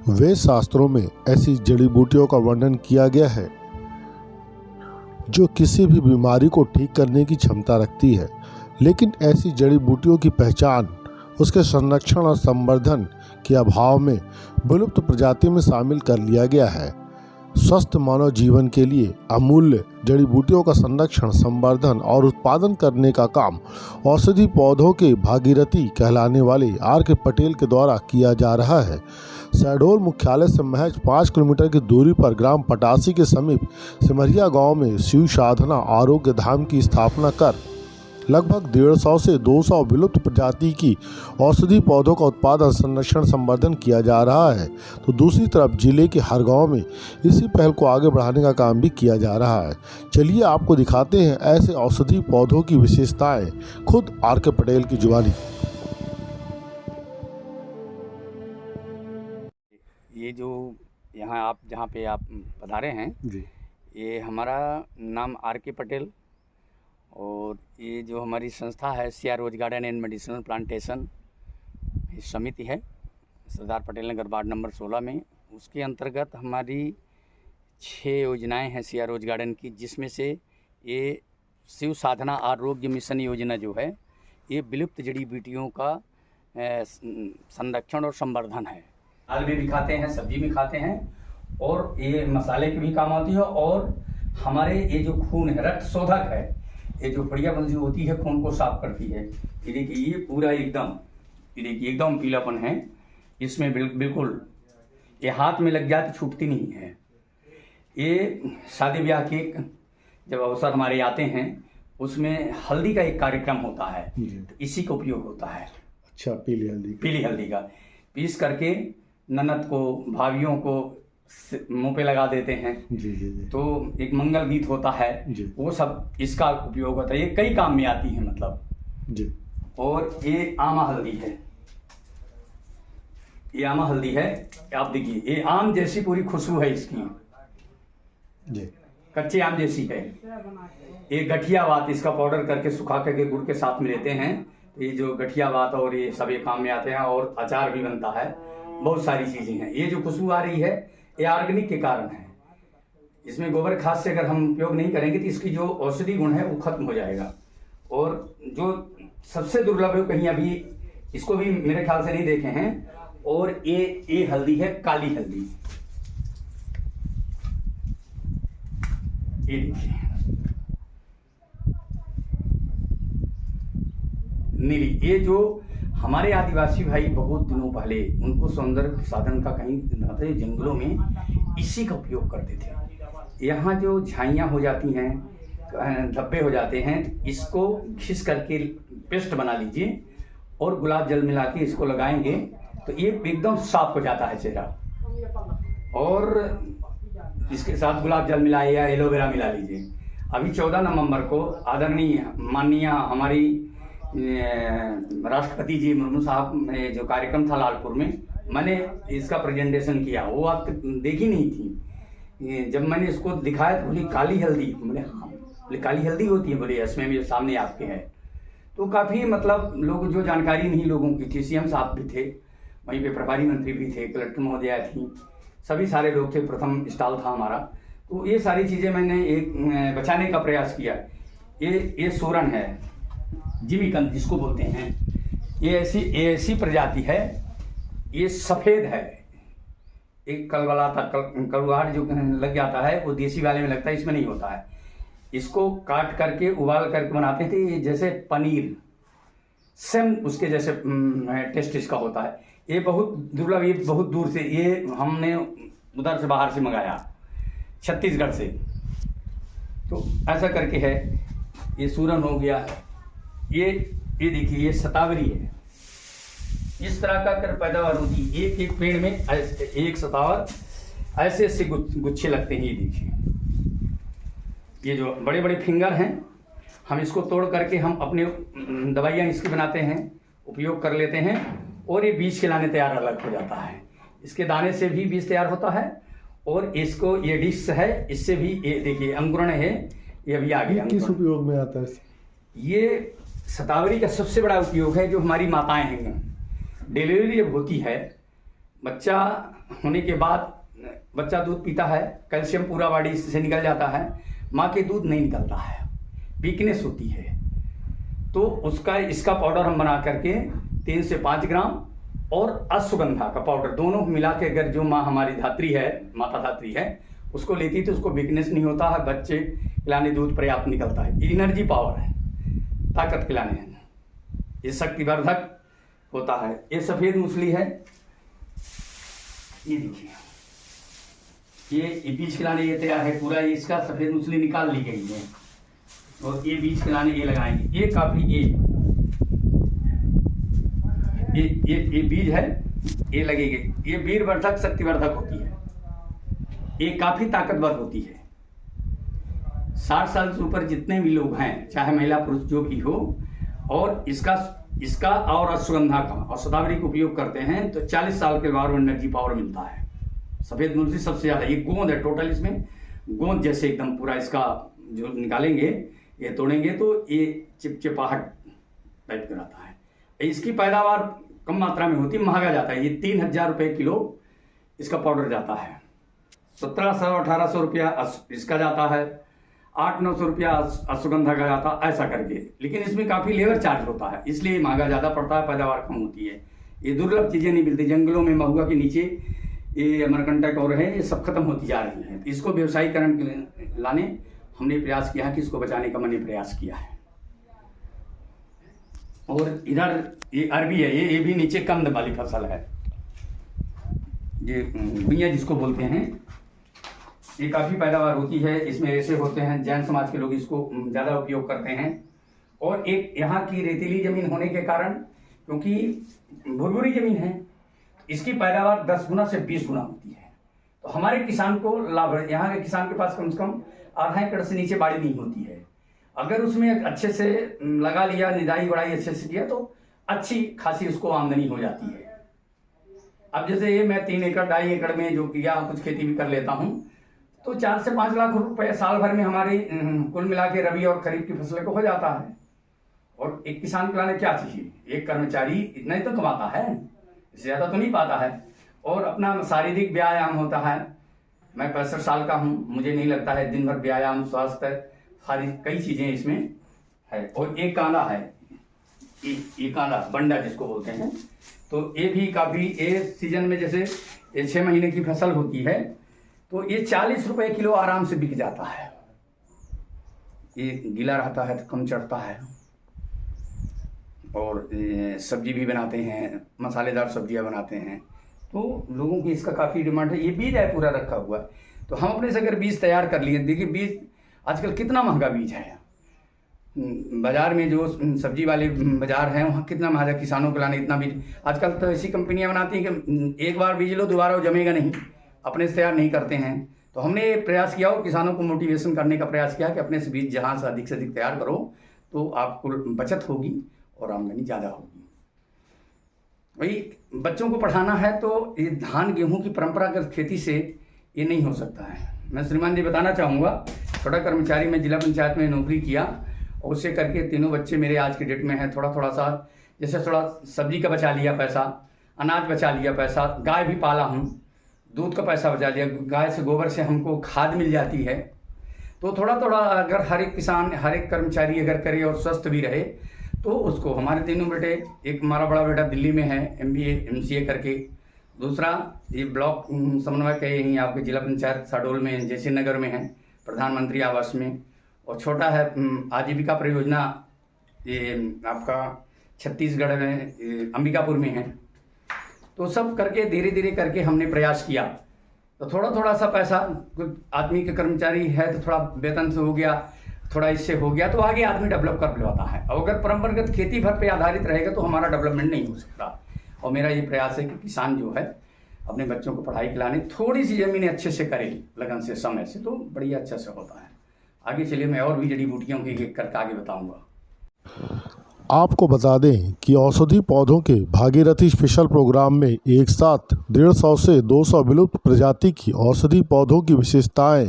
वेद शास्त्रों में ऐसी जड़ी बूटियों का वर्णन किया गया है जो किसी भी बीमारी को ठीक करने की क्षमता रखती है, लेकिन ऐसी जड़ी बूटियों की पहचान उसके संरक्षण और संवर्धन के अभाव में विलुप्त प्रजाति में शामिल कर लिया गया है। स्वस्थ मानव जीवन के लिए अमूल्य जड़ी बूटियों का संरक्षण, संवर्धन और उत्पादन करने का काम औषधि पौधों के भागीरथी कहलाने वाले R.K. पटेल के द्वारा किया जा रहा है। शहडोल मुख्यालय से महज 5 किलोमीटर की दूरी पर ग्राम पटासी के समीप सिमरिया गांव में शिव साधना आरोग्य धाम की स्थापना कर लगभग 150 से 200 विलुप्त प्रजाति की औषधि पौधों का उत्पादन, संरक्षण, संवर्धन किया जा रहा है, तो दूसरी तरफ जिले के हर गांव में इसी पहल को आगे बढ़ाने का काम भी किया जा रहा है। चलिए आपको दिखाते हैं ऐसे औषधि पौधों की विशेषताएं खुद R.K. पटेल की जुबानी। ये जो यहाँ आप जहाँ पे आप पधारे हैं जी, ये हमारा नाम R.K. पटेल और ये जो हमारी संस्था है CR rose garden and medicinal plantation समिति है सरदार पटेल नगर वार्ड नंबर 16 में। उसके अंतर्गत हमारी 6 योजनाएं हैं CR रोज गार्डन की, जिसमें से ये शिव साधना आरोग्य मिशन योजना जो है ये विलुप्त जड़ी बूटियों का संरक्षण और संवर्धन है। दाल भी खाते हैं, सब्जी भी खाते हैं और ये मसाले के भी काम आती है। और हमारे ये जो खून है, रक्त शोधक है, ये जो बढ़िया बंसी होती है खून को साफ करती है। ये देखिए ये पूरा एकदम, ये देखिए एकदम पीलापन है इसमें, बिल्कुल ये हाथ में लग जाए तो छूटती नहीं है। ये शादी ब्याह के जब अवसर हमारे आते हैं उसमें हल्दी का एक कार्यक्रम होता है, तो इसी का उपयोग होता है। अच्छा, पीली हल्दी का पीस करके ननद को, भाभीयों को मुंह पे लगा देते हैं। जी जी जी। तो एक मंगल गीत होता है जी। वो सब इसका उपयोग होता है। ये कई काम में आती है मतलब जी। और ये आमा हल्दी है, ये आमा हल्दी है। आप देखिए ये आम जैसी पूरी खुशबू है इसकी जी, कच्चे आम जैसी है। ये गठिया बात, इसका पाउडर करके सुखा करके गुड़ के साथ में लेते हैं। ये जो गठिया बात और ये सब ये काम में आते हैं और अचार भी बनता है, बहुत सारी चीजें हैं। ये जो खुशबू आ रही है ये ऑर्गेनिक के कारण है। इसमें गोबर खाद से अगर हम उपयोग नहीं करेंगे तो इसकी जो औषधि गुण है वो खत्म हो जाएगा। और जो सबसे दुर्लभ है कहीं अभी इसको भी मेरे ख्याल से नहीं देखे हैं, और ये हल्दी है काली हल्दी। ये देखिए नीली, ये जो हमारे आदिवासी भाई बहुत दिनों पहले उनको सौंदर्य साधन का कहीं रहते जंगलों में इसी का उपयोग करते थे। यहाँ जो झाइयाँ हो जाती हैं, धब्बे हो जाते हैं, इसको घिस करके पेस्ट बना लीजिए और गुलाब जल मिला के इसको लगाएंगे तो ये एकदम साफ हो जाता है चेहरा। और इसके साथ गुलाब जल मिलाए या एलोवेरा मिला लीजिए। अभी 14 नवंबर को आदरणीय माननीय हमारी राष्ट्रपति जी मुर्मू साहब में जो कार्यक्रम था लालपुर में, मैंने इसका प्रेजेंटेशन किया। वो आप देखी नहीं थी। जब मैंने इसको दिखाया तो बोली काली हल्दी, बोले हाँ, बोले काली हल्दी होती है, बोले इसमें भी सामने आपके है। तो काफ़ी मतलब लोग जो जानकारी नहीं लोगों की थी, CM साहब भी थे, वहीं पे प्रभारी मंत्री भी थे, कलेक्टर महोदया थी, सभी सारे लोग थे। प्रथम स्टॉल था हमारा। तो ये सारी चीज़ें मैंने एक बचाने का प्रयास किया। ये सूरन है, जिमीकंद जिसको बोलते हैं, ये ऐसी प्रजाति है, ये सफ़ेद है। एक कलवलाता कलवाहट जो लग जाता है वो देसी वाले में लगता है, इसमें नहीं होता है। इसको काट करके उबाल करके बनाते थे, ये जैसे पनीर सेम उसके जैसे टेस्ट इसका होता है। ये बहुत दुर्लभ, ये बहुत दूर से, ये हमने उधर से बाहर से मंगाया, छत्तीसगढ़ से। तो ऐसा करके है। ये सूरन हो गया, ये देखिए ये शतावरी है। इस तरह का कर पैदावार होती है। एक पेड़ में एक शतावर ऐसे ऐसे गुच्छे लगते हैं। ये देखिए ये जो बड़े बड़े फिंगर हैं, हम इसको तोड़ करके हम अपने दवाइयाँ इसकी बनाते हैं, उपयोग कर लेते हैं। और ये बीज खिलाने तैयार अलग हो जाता है। इसके दाने से भी बीज तैयार होता है। और इसको ये डिश है, इससे भी ये देखिए अंकुरण है, ये अभी आ गया। किस उपयोग में आता है? ये शतावरी का सबसे बड़ा उपयोग है। जो हमारी माताएं हैं, डिलीवरी जब होती है बच्चा होने के बाद बच्चा दूध पीता है, कैल्शियम पूरा बॉडी से निकल जाता है, माँ के दूध नहीं निकलता है, वीकनेस होती है। तो उसका इसका पाउडर हम बना करके 3 से 5 ग्राम और अश्वगंधा का पाउडर दोनों मिला के अगर जो माँ हमारी धात्री है, माता धात्री है, उसको लेती तो उसको वीकनेस नहीं होता है, बच्चे खिलाने दूध पर्याप्त निकलता है। एनर्जी पावर है, ताकत खिलाने हैं, ये शक्तिवर्धक होता है। ये सफ़ेद मूसली है, ये देखिए, ये बीज खिलाने ये तैयार है पूरा। इसका सफ़ेद मूसली निकाल ली गई है और ये बीज खिलाने ये लगाएंगे। ये काफ़ी ये बीज है, ये लगेगी। ये वीरवर्धक शक्तिवर्धक होती है, ये काफ़ी ताकतवर होती है। 60 साल से ऊपर जितने भी लोग हैं, चाहे महिला पुरुष जो भी हो, और इसका और अश्वगंधा का और शतावरी का उपयोग करते हैं तो 40 साल के बाद एनर्जी पावर मिलता है। सफ़ेद मूसली सबसे ज़्यादा, ये गोंद है टोटल, इसमें गोंद जैसे एकदम पूरा इसका जो निकालेंगे, ये तोड़ेंगे तो ये चिपचिपाहट टाइप का रहता है। इसकी पैदावार कम मात्रा में होती है, महंगा जाता है। ये 3000 रुपये किलो इसका पाउडर जाता है। 1700-1800 रुपया इसका जाता है, 800-900 रुपया अश्वगंधा का जाता है, ऐसा करके। लेकिन इसमें काफ़ी लेबर चार्ज होता है, इसलिए महंगा ज़्यादा पड़ता है, पैदावार कम होती है। ये दुर्लभ चीज़ें नहीं मिलती जंगलों में, महुआ के नीचे ये अमरकंटक और है, ये सब खत्म होती जा रही हैं। इसको व्यवसायीकरण के लिए लाने हमने प्रयास किया है कि इसको बचाने का मैंने प्रयास किया है। और इधर ये अरबी है, ये भी नीचे कंद वाली फसल है, ये भुइयाँ जिसको बोलते हैं। ये काफ़ी पैदावार होती है, इसमें ऐसे होते हैं, जैन समाज के लोग इसको ज़्यादा उपयोग करते हैं। और एक यहाँ की रेतीली ज़मीन होने के कारण, क्योंकि भुरभुरी ज़मीन है, इसकी पैदावार 10 गुना से 20 गुना होती है। तो हमारे किसान को लाभ है। यहाँ के किसान के पास कम से कम आधा एकड़ से नीचे बाड़ी नहीं होती है। अगर उसमें अच्छे से लगा लिया, निदाई बढ़ाई अच्छे से किया, तो अच्छी खासी उसको आमदनी हो जाती है। अब जैसे ये मैं 3 एकड़ 2.5 एकड़ में जो किया, कुछ खेती भी कर लेता हूँ, तो 4 से 5 लाख रुपए साल भर में हमारी कुल मिला के रबी और खरीफ की फसल को हो जाता है। और एक किसान के लाने क्या चाहिए, एक कर्मचारी इतना ही तो कमाता है, इससे ज़्यादा तो नहीं पाता है। और अपना शारीरिक व्यायाम होता है। मैं 65 साल का हूँ, मुझे नहीं लगता है दिन भर व्यायाम, स्वास्थ्य, सारी कई चीज़ें इसमें है। और एक कांदा है, ये कांदा बंडा जिसको बोलते हैं, तो ये भी काफ़ी, ये सीजन में जैसे ये 6 महीने की फसल होती है, तो ये 40 रुपये किलो आराम से बिक जाता है। ये गीला रहता है तो कम चढ़ता है। और सब्जी भी बनाते हैं, मसालेदार सब्जियां बनाते हैं, तो लोगों की इसका काफ़ी डिमांड है। ये बीज है पूरा रखा हुआ है, तो हम अपने से अगर बीज तैयार कर लिए, देखिए बीज आजकल कितना महंगा बीज है। बाज़ार में जो सब्जी वाले बाज़ार हैं, वहाँ कितना महंगा, किसानों को लाने इतना बीज। आजकल तो ऐसी कंपनियाँ बनाती हैं कि एक बार बीज लो, दोबारा वो जमेगा नहीं, अपने से तैयार नहीं करते हैं। तो हमने प्रयास किया, और किसानों को मोटिवेशन करने का प्रयास किया कि अपने से बीज जहाँ से अधिक तैयार करो, तो आपको बचत होगी और आमदनी ज़्यादा होगी। वही बच्चों को पढ़ाना है, तो ये धान गेहूं की परंपरागत खेती से ये नहीं हो सकता है। मैं श्रीमान जी बताना चाहूँगा, छोटा कर्मचारी में जिला पंचायत में नौकरी किया, और उससे करके 3 बच्चे मेरे आज के डेट में हैं। थोड़ा सा जैसे थोड़ा सब्जी का बचा लिया पैसा, अनाज बचा लिया पैसा, गाय भी पाला हूँ, दूध का पैसा बचा लिया, गाय से गोबर से हमको खाद मिल जाती है। तो थोड़ा अगर हर एक किसान, हर एक कर्मचारी अगर करे और स्वस्थ भी रहे, तो उसको, हमारे 3 बेटे, एक हमारा बड़ा बेटा दिल्ली में है MBA MCA करके, दूसरा ये ब्लॉक समन्वयक है यहीं आपके जिला पंचायत साडोल में, जैसे नगर में है, प्रधानमंत्री आवास में, और छोटा है आजीविका परियोजना, ये आपका छत्तीसगढ़ में अंबिकापुर में है। तो सब करके धीरे धीरे करके हमने प्रयास किया, तो थोड़ा सा पैसा, कुछ आदमी के कर्मचारी है तो थोड़ा वेतन से हो गया, थोड़ा इससे हो गया, तो आगे आदमी डेवलप कर पाता है। और अगर परंपरागत खेती भर पे आधारित रहेगा तो हमारा डेवलपमेंट नहीं हो सकता। और मेरा ये प्रयास है कि किसान जो है अपने बच्चों को पढ़ाई खिलाने, थोड़ी सी ज़मीन अच्छे से करे, लगन से, समय से, तो बढ़िया अच्छा से होता है। आगे चलिए मैं और भी जड़ी बूटियों की एक करके आगे बताऊँगा। आपको बता दें कि औषधि पौधों के भागीरथी स्पेशल प्रोग्राम में एक साथ 150 से 200 विलुप्त प्रजाति की औषधि पौधों की विशेषताएं,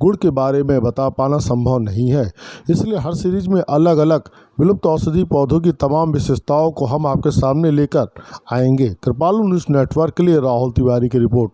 गुण के बारे में बता पाना संभव नहीं है। इसलिए हर सीरीज में अलग अलग विलुप्त औषधि पौधों की तमाम विशेषताओं को हम आपके सामने लेकर आएंगे। कृपालु न्यूज़ नेटवर्क के लिए राहुल तिवारी की रिपोर्ट।